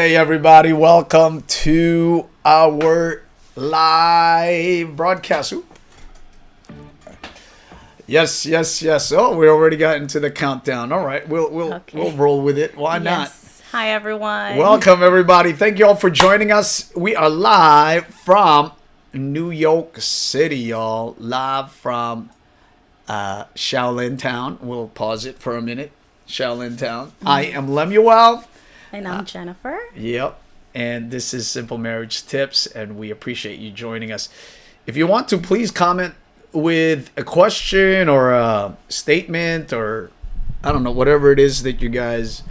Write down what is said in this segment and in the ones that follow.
Hey everybody, welcome to our live broadcast. Ooh. Yes. Oh, we already got into the countdown. All right, we'll roll with it. Why not? Hi everyone. Welcome everybody. Thank you all for joining us. We are live from New York City, y'all. Live from Shaolin Town. We'll pause it for a minute. Shaolin Town. I am Lemuel. And I'm Jennifer. Yep. And this is Simple Marriage Tips, and we appreciate you joining us. If you want to, please comment with a question or a statement or, I don't know, whatever it is that you guys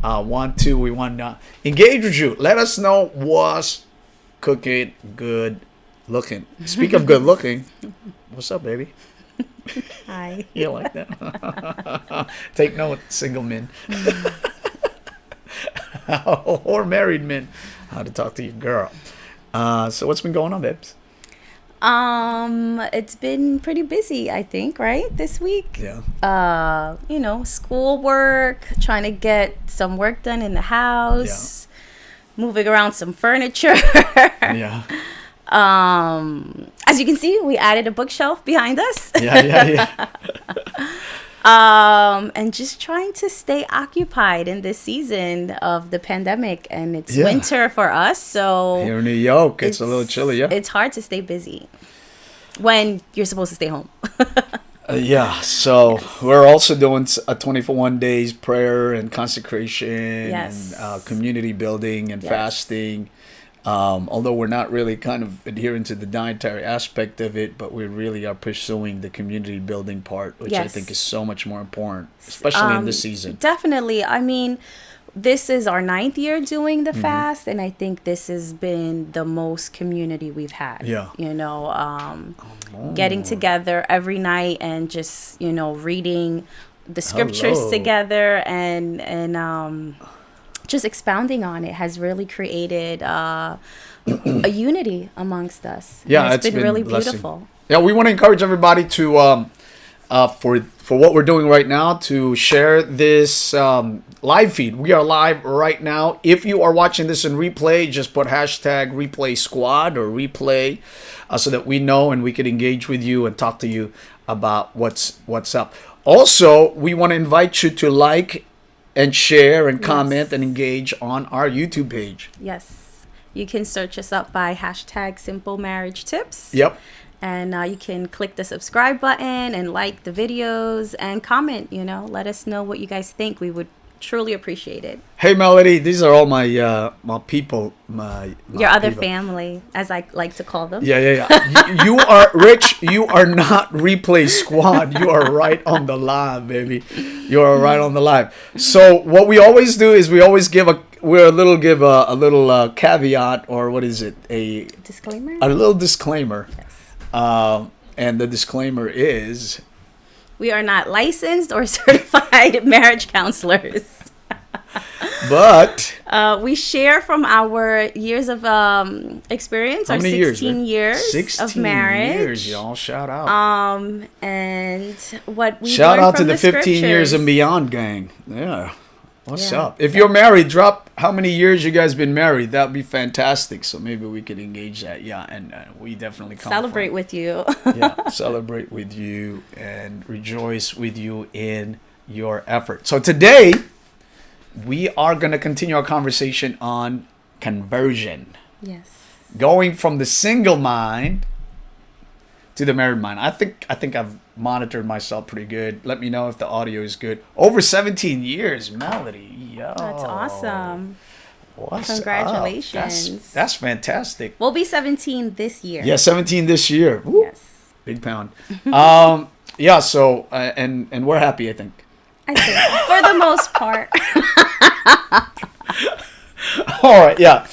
want to. We want to engage with you. Let us know what's cooking good looking. Speak of good looking, what's up, baby? Hi. You like that? Take note, single men. Or married men, how to talk to your girl. So what's been going on, babes? It's been pretty busy, I think, right? This week. Yeah. School work, trying to get some work done in the house, moving around some furniture. Yeah. As you can see, we added a bookshelf behind us. Yeah. And just trying to stay occupied in this season of the pandemic, and it's winter for us, so here in New York, it's a little chilly. Yeah, it's hard to stay busy when you're supposed to stay home. So we're also doing a 21 days prayer and consecration and community building and fasting. Although we're not really kind of adhering to the dietary aspect of it, but we really are pursuing the community building part, which I think is so much more important, especially in this season. Definitely. I mean, this is our 9th year doing the fast, and I think this has been the most community we've had. Yeah. Getting together every night and just, reading the scriptures together and just expounding on it has really created a unity amongst us. Yeah, it's been really blessing. beautiful. Yeah, we want to encourage everybody to for what we're doing right now to share this live feed. We are live right now. If you are watching this in replay, just put hashtag replay squad or replay so that we know and we can engage with you and talk to you about what's up. Also, we want to invite you to like and share and comment and engage on our YouTube page. Yes. You can search us up by hashtag Simple Marriage Tips. Yep. And you can click the subscribe button and like the videos and comment, let us know what you guys think. We would truly appreciate it. Hey, Melody, these are all my my people. My your other people. Family, as I like to call them. Yeah. You are Rich. You are not replay squad. You are right on the live, baby. You are right on the live. So what we always do is we always give a little caveat, or what is it? A disclaimer. A little disclaimer. Yes. And the disclaimer is, we are not licensed or certified marriage counselors. But we share from our years of experience. How our many 16 years 16 of marriage. years, y'all. Shout out. And what we shout learned out from to the 15 scriptures. years and beyond gang. Yeah. What's up? If you're married, drop how many years you guys been married. That'd be fantastic. So maybe we could engage that. Yeah, and we definitely celebrate with you. Celebrate with you and rejoice with you in your effort. So today, we are going to continue our conversation on conversion. Yes. Going from the single mind to the married mind. I think I've monitored myself pretty good. Let me know if the audio is good. Over 17 years, Melody. Yo. That's awesome. Congratulations. Up? That's fantastic. We'll be 17 this year. Yeah, 17 this year. Woo. Yes. Big pound. So and we're happy, I think. I think for the most part. All right, yeah.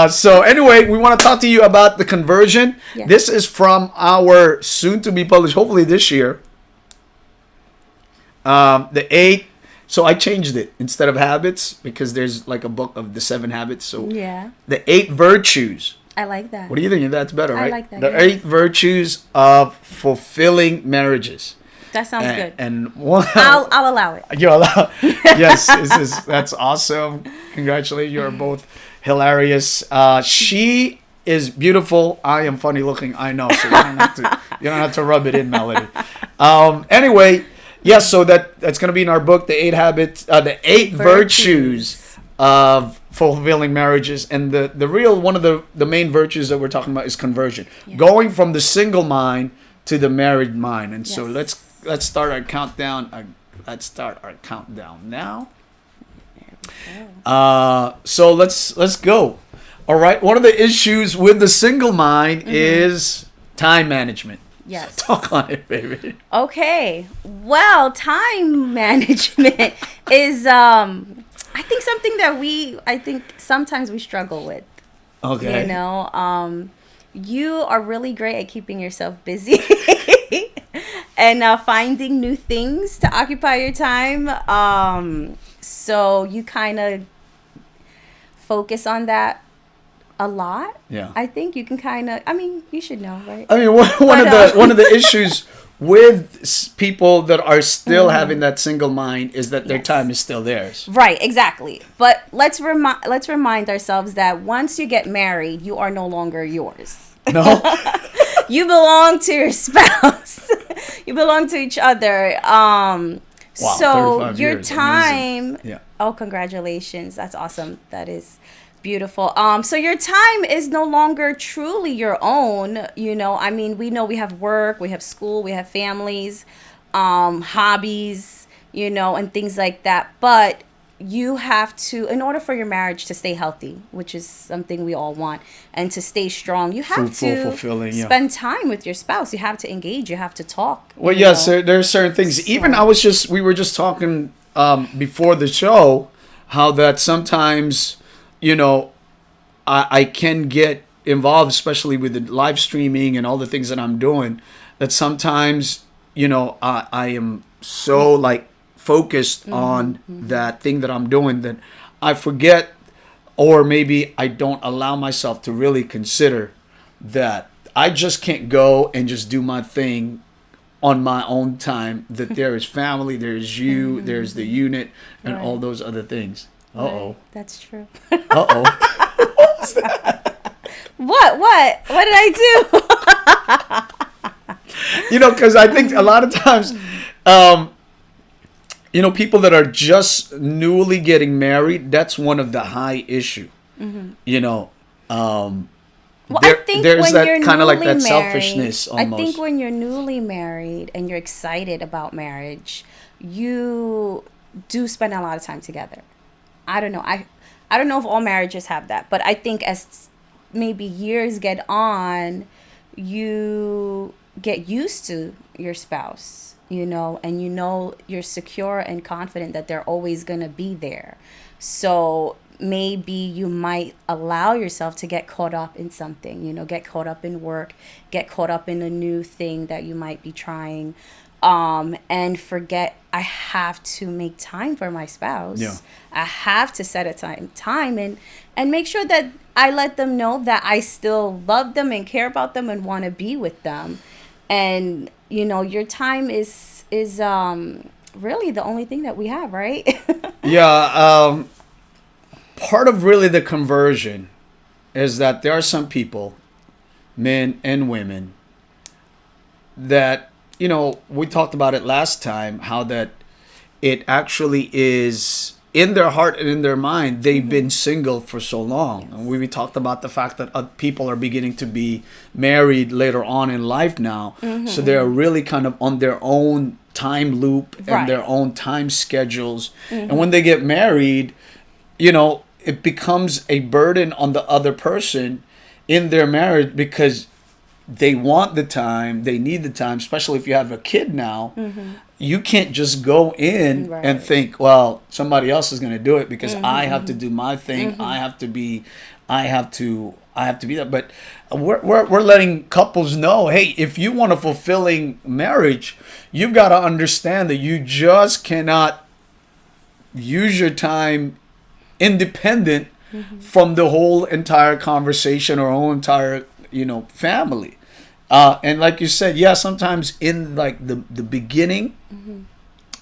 So anyway, we want to talk to you about the conversion. Yes. This is from our soon-to-be published, hopefully this year, the 8. So I changed it instead of habits because there's like a book of the 7 habits. So the 8 virtues. I like that. What do you think? That's better, right? I like that. The 8 virtues of fulfilling marriages. That sounds good. And one, I'll allow it. you're allowed. Yes, that's awesome. Congratulations, you're both hilarious. She is beautiful. I am funny looking. I know, so you don't have to rub it in, Melody. Anyway, yes. So that's gonna be in our book, the the eight virtues of fulfilling marriages, and the real one of the main virtues that we're talking about is conversion, going from the single mind to the married mind. And so let's start our countdown. Let's start our countdown now. So let's go. All right. One of the issues with the single mind is time management. Yes. So talk on it, baby. Okay. Well, time management is I think something that I think sometimes we struggle with. Okay. You know, you are really great at keeping yourself busy and finding new things to occupy your time. So you kind of focus on that a lot. Yeah. I think you can kind of, I mean, you should know, right? I mean, one of the issues with people that are still having that single mind is that their time is still theirs. Right, exactly. But let's remind ourselves that once you get married, you are no longer yours. No. You belong to your spouse. You belong to each other. Wow, so 35 your years. time. Amazing. Yeah. Oh, congratulations! That's awesome. That is beautiful. So your time is no longer truly your own. You know, I mean, we know we have work, we have school, we have families, hobbies, you know, and things like that. But you have to, in order for your marriage to stay healthy, which is something we all want, and to stay strong, you have to fulfilling, spend time with your spouse. You have to engage. You have to talk. Well, yes, there are certain things. So, even we were just talking before the show, how that sometimes, you know, I can get involved, especially with the live streaming and all the things that I'm doing, that sometimes, you know, I am so like focused on that thing that I'm doing that I forget, or maybe I don't allow myself to really consider that I just can't go and just do my thing on my own time, that there is family, there's you, there's the unit, and all those other things. Uh-oh. Right. That's true. Uh-oh. What was that? What did I do? You know, because I think a lot of times, you know, people that are just newly getting married, that's one of the high issue. You know, well, I think there's when that you're kind of like that newly selfishness married, almost. I think when you're newly married and you're excited about marriage, you do spend a lot of time together. I don't know. I don't know if all marriages have that, but I think as maybe years get on, you get used to your spouse, you know, and you know you're secure and confident that they're always going to be there. So maybe you might allow yourself to get caught up in something, you know, get caught up in work, get caught up in a new thing that you might be trying, and forget I have to make time for my spouse. Yeah. I have to set a time and make sure that I let them know that I still love them and care about them and want to be with them. And, you know, your time is really the only thing that we have, right? Yeah. Part of really the conversion is that there are some people, men and women, that, you know, we talked about it last time, how that it actually is in their heart and in their mind, they've been single for so long. Yes. And we talked about the fact that people are beginning to be married later on in life now. So they're really kind of on their own time loop and their own time schedules. And when they get married, you know, it becomes a burden on the other person in their marriage, because they want the time, they need the time, especially if you have a kid now. You can't just go in and think, well, somebody else is going to do it because I have to do my thing. I have to be that. But we're letting couples know, hey, if you want a fulfilling marriage, you've got to understand that you just cannot use your time independent from the whole entire conversation or whole entire, you know, family. And like you said, yeah, sometimes in like the beginning,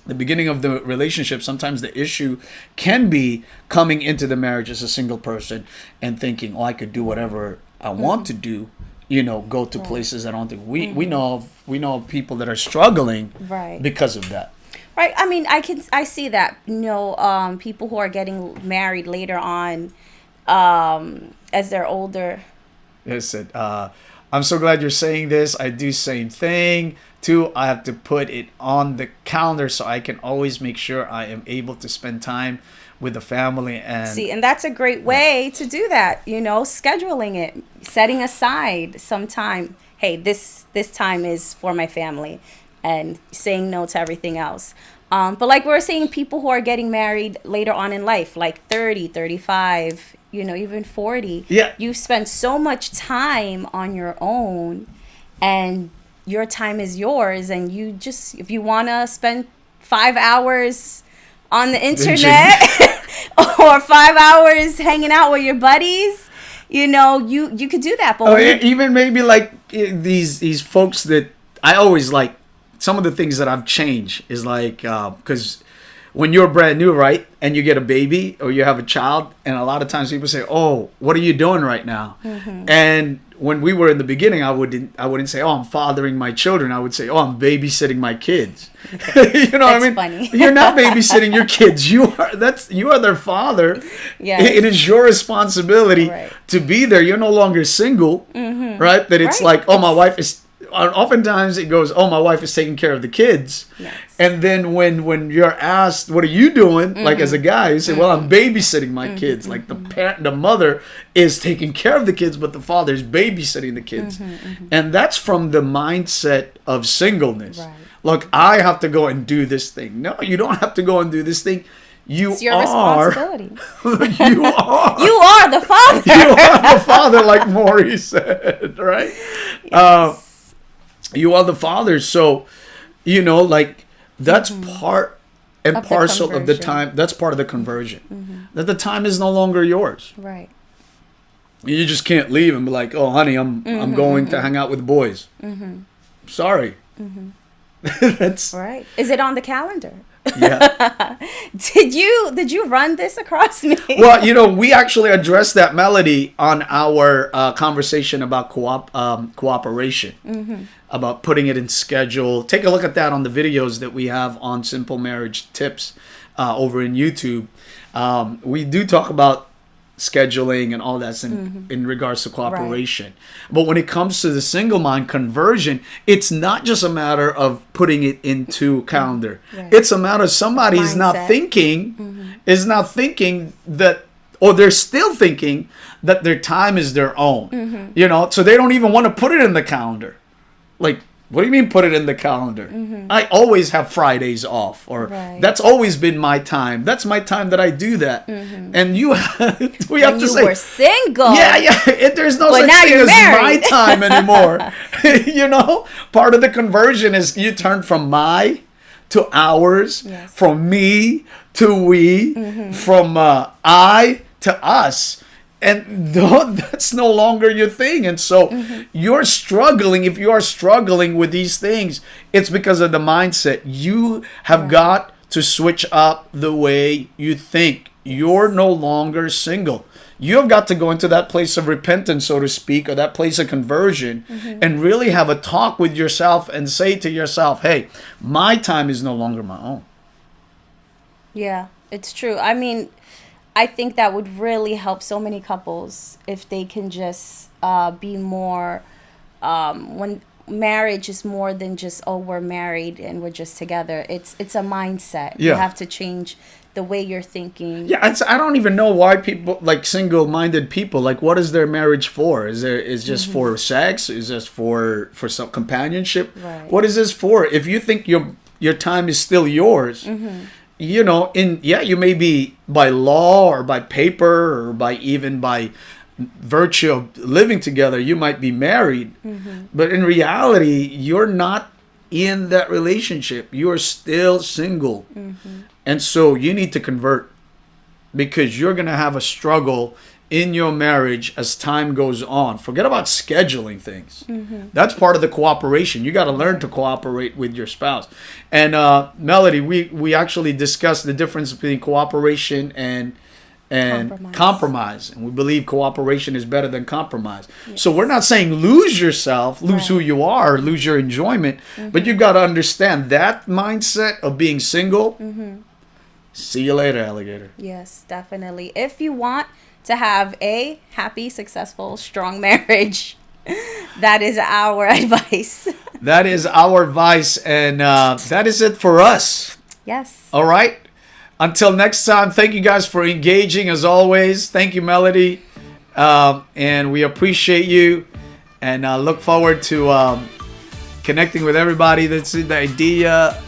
the beginning of the relationship, sometimes the issue can be coming into the marriage as a single person and thinking, oh, I could do whatever I want to do, go to places I don't think we know of people that are struggling Right. because of that. Right. I mean, I see that, people who are getting married later on, as they're older. Listen, I'm so glad you're saying this. I do same thing. Two, I have to put it on the calendar so I can always make sure I am able to spend time with the family. And See, and that's a great way to do that, scheduling it, setting aside some time. Hey, this time is for my family, and saying no to everything else. But like we were saying, people who are getting married later on in life, like 30, 35, even 40. Yeah. You've spent so much time on your own, and your time is yours. And you just, if you want to spend 5 hours on the internet or 5 hours hanging out with your buddies, you could do that. But even maybe like these folks that I always like, some of the things that I've changed is like, because when you're brand new, right, and you get a baby or you have a child, and a lot of times people say, oh, what are you doing right now? And when we were in the beginning, I wouldn't say, oh, I'm fathering my children. I would say, oh, I'm babysitting my kids. You know what I mean? Funny. You're not babysitting your kids. You are their father. Yes. It is your responsibility Right. to be there. You're no longer single, right? That it's Right. like, oh, my wife is. Oftentimes it goes, oh, my wife is taking care of the kids. Yes. And then when you're asked, what are you doing? Like as a guy, you say, well, I'm babysitting my kids. Like the mother is taking care of the kids, but the father is babysitting the kids. And that's from the mindset of singleness. Right. Look, I have to go and do this thing. No, you don't have to go and do this thing. It's your responsibility. You are. You are the father. You are the father, like Maury said, right? Yes. You are the father. So, like that's part and Of the parcel of the conversion. time. That's part of the conversion. That the time is no longer yours. Right. You just can't leave and be like, oh, honey, I'm going to hang out with boys. Sorry. That's Right. Is it on the calendar? yeah. Did you run this across me? Well, we actually addressed that melody on our conversation about cooperation, about putting it in schedule. Take a look at that on the videos that we have on Simple Marriage Tips over in YouTube. We do talk about scheduling and all that's in regards to cooperation. But when it comes to the single mind conversion, it's not just a matter of putting it into calendar. Right. It's a matter of somebody is not thinking that, or they're still thinking that their time is their own. So they don't even want to put it in the calendar. Like, what do you mean put it in the calendar? I always have Fridays off, or Right. that's always been my time. That's my time that I do that. And we have When to you say, were single. there's no But such now thing you're as married. my time anymore. Part of the conversion is you turn from my to ours, Yes. from me to we, from I to us. And that's no longer your thing. And so you're struggling. If you are struggling with these things, it's because of the mindset. You have got to switch up the way you think. You're no longer single. You have got to go into that place of repentance, so to speak, or that place of conversion, and really have a talk with yourself and say to yourself, hey, my time is no longer my own. Yeah, it's true. I mean, I think that would really help so many couples if they can just be more, when marriage is more than just, oh, we're married and we're just together. It's a mindset. You Yeah. have to change the way you're thinking. Yeah, I don't even know why people, like single-minded people, like what is their marriage for? Is just for sex? Is this for some companionship? Right. What is this for? If you think your time is still yours, you may be by law or by paper or by virtue of living together, you might be married, but in reality, you're not in that relationship. You are still single. And so you need to convert, because you're going to have a struggle in your marriage as time goes on. Forget about scheduling things. That's part of the cooperation. You got to learn to cooperate with your spouse. And Melody, we actually discussed the difference between cooperation and compromise. And we believe cooperation is better than compromise. Yes. So we're not saying lose yourself, lose who you are, lose your enjoyment, but you've got to understand that mindset of being single. See you later, alligator. Yes, definitely. If you want to have a happy, successful, strong marriage, that is our advice. That is our advice, and that is it for us. Yes. All right. Until next time, thank you guys for engaging as always. Thank you, Melody. And we appreciate you, and look forward to connecting with everybody. That's the idea.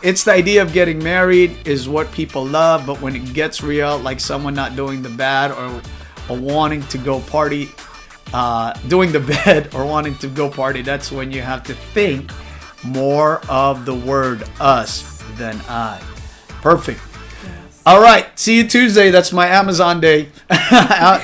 It's the idea of getting married is what people love, but when it gets real, like someone not doing the bad or wanting to go party, doing the bed or wanting to go party, that's when you have to think more of the word us than I. Perfect. All right, see you Tuesday. That's my Amazon day.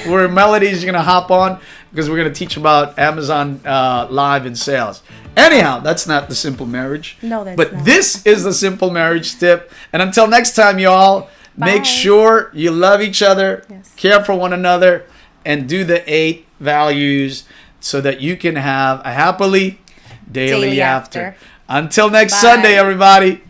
Where Melody's going to hop on because we're going to teach about Amazon Live and sales. Anyhow, that's not the simple marriage. No, that's but not. This is the simple marriage tip. And until next time, y'all, make sure you love each other, care for one another, and do the 8 values so that you can have a happily daily after. Until next Sunday, everybody.